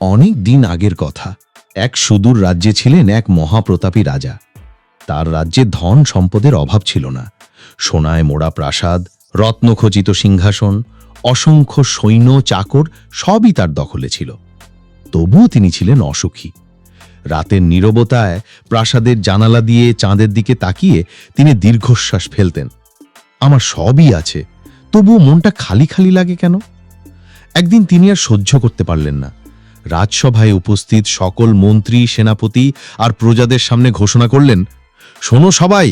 অনেক দিন আগের কথা। এক সুদূর রাজ্যে ছিলেন এক মহাপ্রতাপী রাজা। তার রাজ্যে ধন সম্পদের অভাব ছিল না। সোনায় মোড়া প্রাসাদ, রত্নখচিত সিংহাসন, অসংখ্য সৈন্য চাকর সবই তার দখলে ছিল। তবুও তিনি ছিলেন অসুখী। রাতের নীরবতায় প্রাসাদের জানালা দিয়ে চাঁদের দিকে তাকিয়ে তিনি দীর্ঘশ্বাস ফেলতেন। আমার সবই আছে, তবুও মনটা খালি খালি লাগে কেন? একদিন তিনি আর সহ্য করতে পারলেন না। রাজসভায় উপস্থিত সকল মন্ত্রী, সেনাপতি আর প্রজাদের সামনে ঘোষণা করলেন, শোনো সবাই,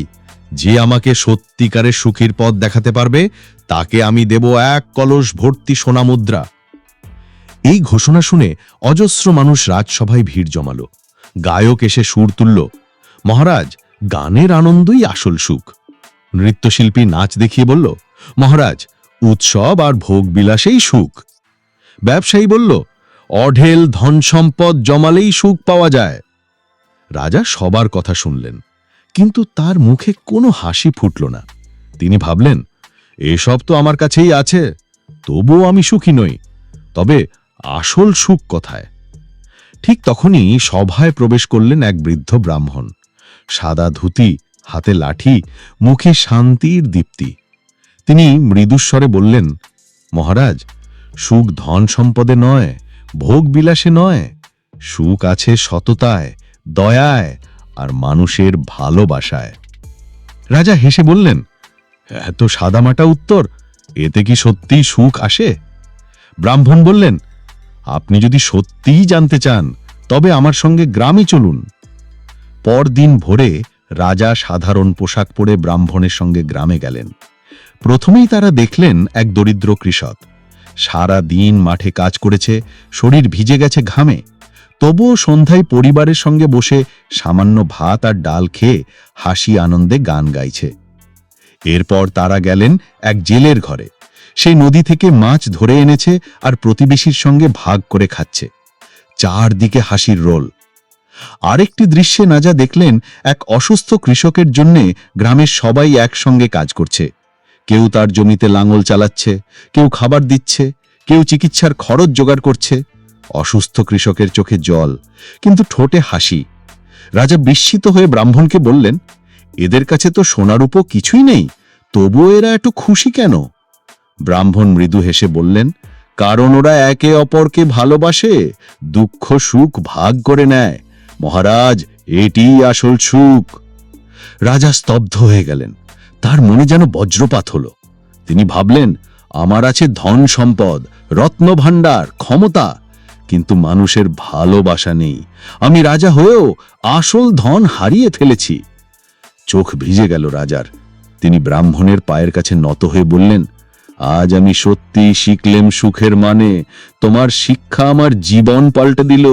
যে আমাকে সত্যিকারের সুখীর পথ দেখাতে পারবে তাকে আমি দেব 1 কলস ভর্তি সোনা মুদ্রা। এই ঘোষণা শুনে অজস্র মানুষ রাজসভায় ভিড় জমালো। গায়ক এসে সুর তুলল, মহারাজ, গানের আনন্দই আসল সুখ। নৃত্যশিল্পী নাচ দেখিয়ে বলল, মহারাজ, উৎসব আর ভোগবিলাসেই সুখ। ব্যবসায়ী বলল, অঢেল ধন সম্পদ জমালেই সুখ পাওয়া যায়। রাজা সবার কথা শুনলেন, কিন্তু তার মুখে কোনো হাসি ফুটল না। তিনি ভাবলেন, এসব তো আমার কাছেই আছে, তবুও আমি সুখী নই। তবে আসল সুখ কোথায়? ঠিক তখনই সভায় প্রবেশ করলেন এক বৃদ্ধ ব্রাহ্মণ। সাদা ধুতি, হাতে লাঠি, মুখে শান্তির দীপ্তি। তিনি মৃদুস্বরে বললেন, মহারাজ, সুখ ধন সম্পদে নয়, ভোগ বিলাসে নয়। সুখ আছে সততায়, দয়ায় আর মানুষের ভালোবাসায়। রাজা হেসে বললেন, এত সাদামাটা উত্তর, এতে কি সত্যিই সুখ আসে? ব্রাহ্মণ বললেন, আপনি যদি সত্যিই জানতে চান তবে আমার সঙ্গে গ্রামে চলুন। পরদিন ভোরে রাজা সাধারণ পোশাক পরে ব্রাহ্মণের সঙ্গে গ্রামে গেলেন। প্রথমেই তারা দেখলেন এক দরিদ্র কৃষক। সারা দিন মাঠে কাজ করেছে, শরীর ভিজে গেছে ঘামে। তবুও সন্ধ্যায় পরিবারের সঙ্গে বসে সামান্য ভাত আর ডাল খেয়ে হাসি আনন্দে গান গাইছে। এরপর তারা গেলেন এক জেলের ঘরে। সেই নদী থেকে মাছ ধরে এনেছে আর প্রতিবেশীর সঙ্গে ভাগ করে খাচ্ছে। চারদিকে হাসির রোল। আরেকটি দৃশ্যে রাজা দেখলেন এক অসুস্থ কৃষকের জন্যে গ্রামের সবাই একসঙ্গে কাজ করছে। কেউ তার জমিতে লাঙল চালাচ্ছে, কেউ খাবার দিচ্ছে, কেউ চিকিৎসার খরচ জোগাড় করছে। অসুস্থ কৃষকের চোখে জল, কিন্তু ঠোঁটে হাসি। রাজা বিস্মিত হয়ে ব্রাহ্মণকে বললেন, এদের কাছে তো সোনারূপো কিছুই নেই, তবুও এরা এত খুশি কেন? ব্রাহ্মণ মৃদু হেসে বললেন, কারণ ওরা একে অপরকে ভালোবাসে, দুঃখ সুখ ভাগ করে নেয়। মহারাজ, এটিই আসল সুখ। রাজা স্তব্ধ হয়ে গেলেন। তার মনে যেন বজ্রপাত হলো। তিনি ভাবলেন, আমার আছে ধন সম্পদ, রত্নভাণ্ডার, ক্ষমতা, কিন্তু মানুষের ভালোবাসা নেই। আমি রাজা হয়েও আসল ধন হারিয়ে ফেলেছি। চোখ ভিজে গেল রাজার। তিনি ব্রাহ্মণের পায়ের কাছে নত হয়ে বললেন, আজ আমি সত্যি শিখলেম সুখের মানে। তোমার শিক্ষা আমার জীবন পাল্টে দিল।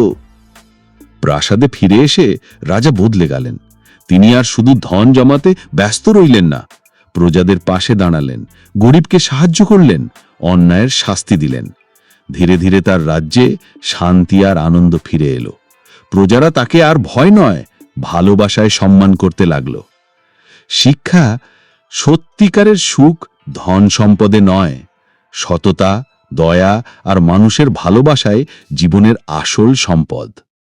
প্রাসাদে ফিরে এসে রাজা বদলে গেলেন। তিনি আর শুধু ধন জমাতে ব্যস্ত রইলেন না, প্রজাদের পাশে দাঁড়ালেন, গরিবকে সাহায্য করলেন, অন্যায়ের শাস্তি দিলেন। ধীরে ধীরে তার রাজ্যে শান্তি আর আনন্দ ফিরে এলো। প্রজারা তাকে আর ভয় নয়, ভালোবাসায় সম্মান করতে লাগল। শিক্ষা, সত্যিকারের সুখ ধন সম্পদে নয়, সততা, দয়া আর মানুষের ভালোবাসায় জীবনের আসল সম্পদ।